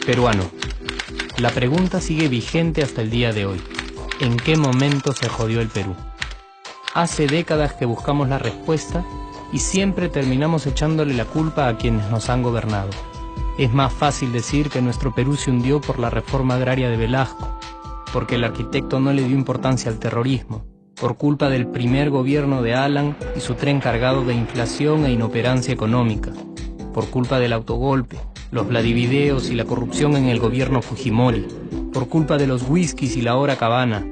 Peruano. La pregunta sigue vigente hasta el día de hoy. ¿En qué momento se jodió el Perú? Hace décadas que buscamos la respuesta y siempre terminamos echándole la culpa a quienes nos han gobernado. Es más fácil decir que nuestro Perú se hundió por la reforma agraria de Velasco, porque el arquitecto no le dio importancia al terrorismo, por culpa del primer gobierno de Alan y su tren cargado de inflación e inoperancia económica, por culpa del autogolpe, los Vladivideos y la corrupción en el gobierno Fujimori, por culpa de los whiskies y la hora cabana,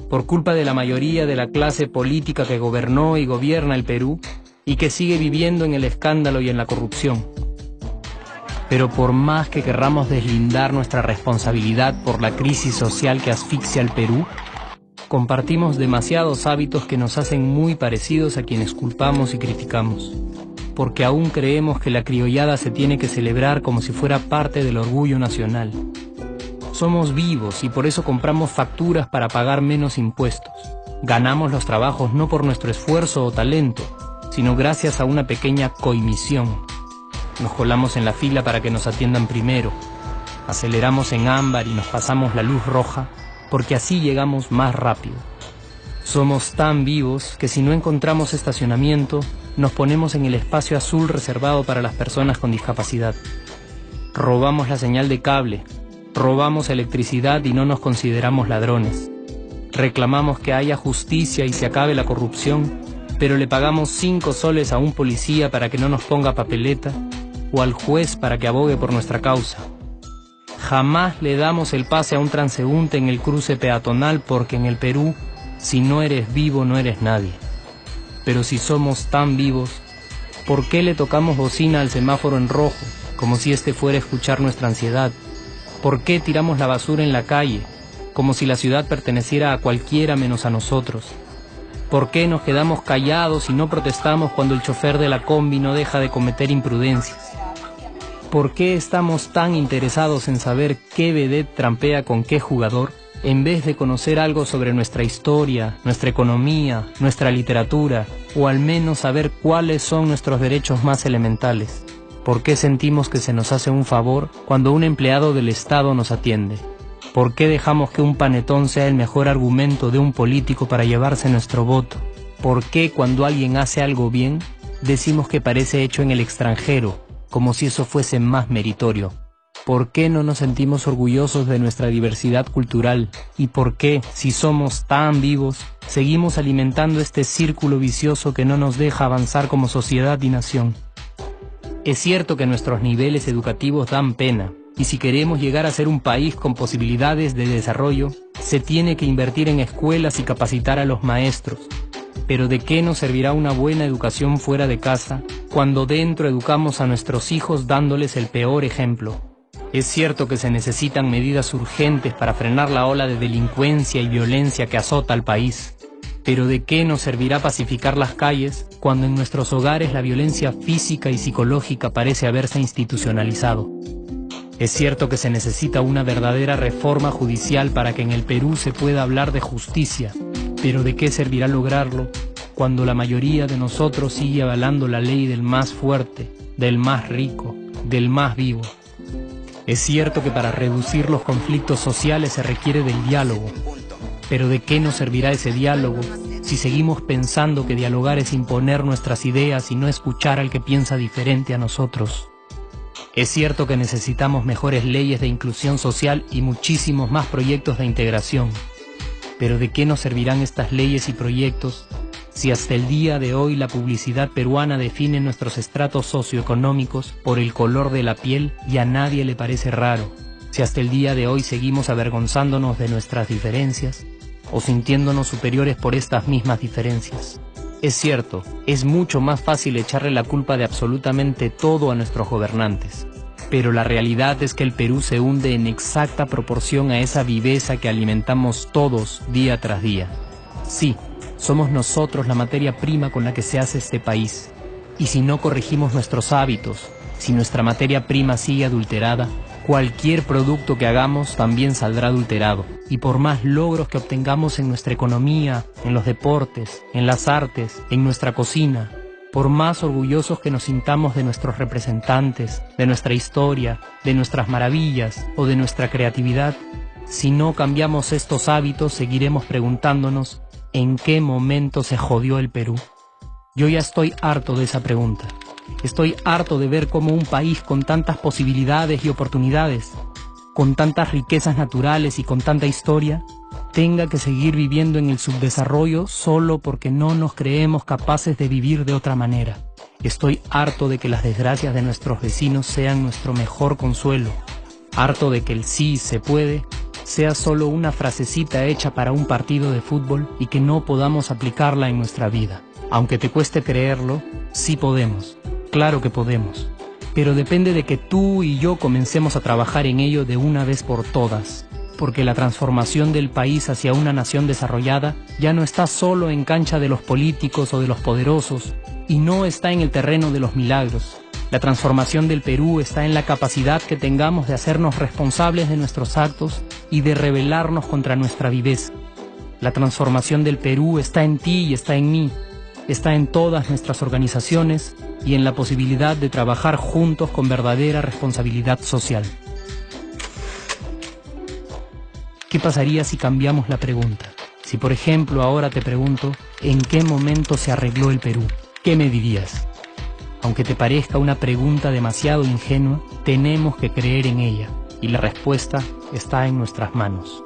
por culpa de la mayoría de la clase política que gobernó y gobierna el Perú y que sigue viviendo en el escándalo y en la corrupción. Pero por más que querramos deslindar nuestra responsabilidad por la crisis social que asfixia al Perú, compartimos demasiados hábitos que nos hacen muy parecidos a quienes culpamos y criticamos, porque aún creemos que la criollada se tiene que celebrar como si fuera parte del orgullo nacional. Somos vivos y por eso compramos facturas para pagar menos impuestos. Ganamos los trabajos no por nuestro esfuerzo o talento, sino gracias a una pequeña coimisión. Nos colamos en la fila para que nos atiendan primero, aceleramos en ámbar y nos pasamos la luz roja, porque así llegamos más rápido. Somos tan vivos que si no encontramos estacionamiento, nos ponemos en el espacio azul reservado para las personas con discapacidad. Robamos la señal de cable, robamos electricidad y no nos consideramos ladrones. Reclamamos que haya justicia y se acabe la corrupción, pero le pagamos 5 soles a un policía para que no nos ponga papeleta o al juez para que abogue por nuestra causa. Jamás le damos el pase a un transeúnte en el cruce peatonal porque en el Perú, si no eres vivo, no eres nadie. Pero si somos tan vivos, ¿por qué le tocamos bocina al semáforo en rojo, como si este fuera a escuchar nuestra ansiedad? ¿Por qué tiramos la basura en la calle, como si la ciudad perteneciera a cualquiera menos a nosotros? ¿Por qué nos quedamos callados y no protestamos cuando el chofer de la combi no deja de cometer imprudencias? ¿Por qué estamos tan interesados en saber qué vedette trampea con qué jugador, en vez de conocer algo sobre nuestra historia, nuestra economía, nuestra literatura, o al menos saber cuáles son nuestros derechos más elementales? ¿Por qué sentimos que se nos hace un favor cuando un empleado del Estado nos atiende? ¿Por qué dejamos que un panetón sea el mejor argumento de un político para llevarse nuestro voto? ¿Por qué cuando alguien hace algo bien, decimos que parece hecho en el extranjero, como si eso fuese más meritorio? ¿Por qué no nos sentimos orgullosos de nuestra diversidad cultural? ¿Y por qué, si somos tan vivos, seguimos alimentando este círculo vicioso que no nos deja avanzar como sociedad y nación? Es cierto que nuestros niveles educativos dan pena, y si queremos llegar a ser un país con posibilidades de desarrollo, se tiene que invertir en escuelas y capacitar a los maestros. Pero ¿de qué nos servirá una buena educación fuera de casa, cuando dentro educamos a nuestros hijos dándoles el peor ejemplo? Es cierto que se necesitan medidas urgentes para frenar la ola de delincuencia y violencia que azota al país. Pero ¿de qué nos servirá pacificar las calles cuando en nuestros hogares la violencia física y psicológica parece haberse institucionalizado? Es cierto que se necesita una verdadera reforma judicial para que en el Perú se pueda hablar de justicia, pero ¿de qué servirá lograrlo cuando la mayoría de nosotros sigue avalando la ley del más fuerte, del más rico, del más vivo? Es cierto que para reducir los conflictos sociales se requiere del diálogo, pero ¿de qué nos servirá ese diálogo si seguimos pensando que dialogar es imponer nuestras ideas y no escuchar al que piensa diferente a nosotros? Es cierto que necesitamos mejores leyes de inclusión social y muchísimos más proyectos de integración, pero ¿de qué nos servirán estas leyes y proyectos si hasta el día de hoy la publicidad peruana define nuestros estratos socioeconómicos por el color de la piel y a nadie le parece raro? Si hasta el día de hoy seguimos avergonzándonos de nuestras diferencias o sintiéndonos superiores por estas mismas diferencias. Es cierto, es mucho más fácil echarle la culpa de absolutamente todo a nuestros gobernantes, pero la realidad es que el Perú se hunde en exacta proporción a esa viveza que alimentamos todos día tras día. Sí, somos nosotros la materia prima con la que se hace este país, y si no corregimos nuestros hábitos, si nuestra materia prima sigue adulterada, Cualquier producto que hagamos también saldrá adulterado, y por más logros que obtengamos en nuestra economía, en los deportes, en las artes, en nuestra cocina, por más orgullosos que nos sintamos de nuestros representantes, de nuestra historia, de nuestras maravillas o de nuestra creatividad, si no cambiamos estos hábitos seguiremos preguntándonos ¿en qué momento se jodió el Perú? Yo ya estoy harto de esa pregunta. Estoy harto de ver cómo un país con tantas posibilidades y oportunidades, con tantas riquezas naturales y con tanta historia, tenga que seguir viviendo en el subdesarrollo solo porque no nos creemos capaces de vivir de otra manera. Estoy harto de que las desgracias de nuestros vecinos sean nuestro mejor consuelo. Harto de que el sí se puede sea solo una frasecita hecha para un partido de fútbol y que no podamos aplicarla en nuestra vida. Aunque te cueste creerlo, sí podemos. Claro que podemos. Pero depende de que tú y yo comencemos a trabajar en ello de una vez por todas. Porque la transformación del país hacia una nación desarrollada ya no está solo en cancha de los políticos o de los poderosos, y no está en el terreno de los milagros. La transformación del Perú está en la capacidad que tengamos de hacernos responsables de nuestros actos y de rebelarnos contra nuestra viveza. La transformación del Perú está en ti y está en mí, está en todas nuestras organizaciones y en la posibilidad de trabajar juntos con verdadera responsabilidad social. ¿Qué pasaría si cambiamos la pregunta? Si por ejemplo ahora te pregunto, ¿en qué momento se arregló el Perú? ¿Qué me dirías? Aunque te parezca una pregunta demasiado ingenua, tenemos que creer en ella, y la respuesta está en nuestras manos.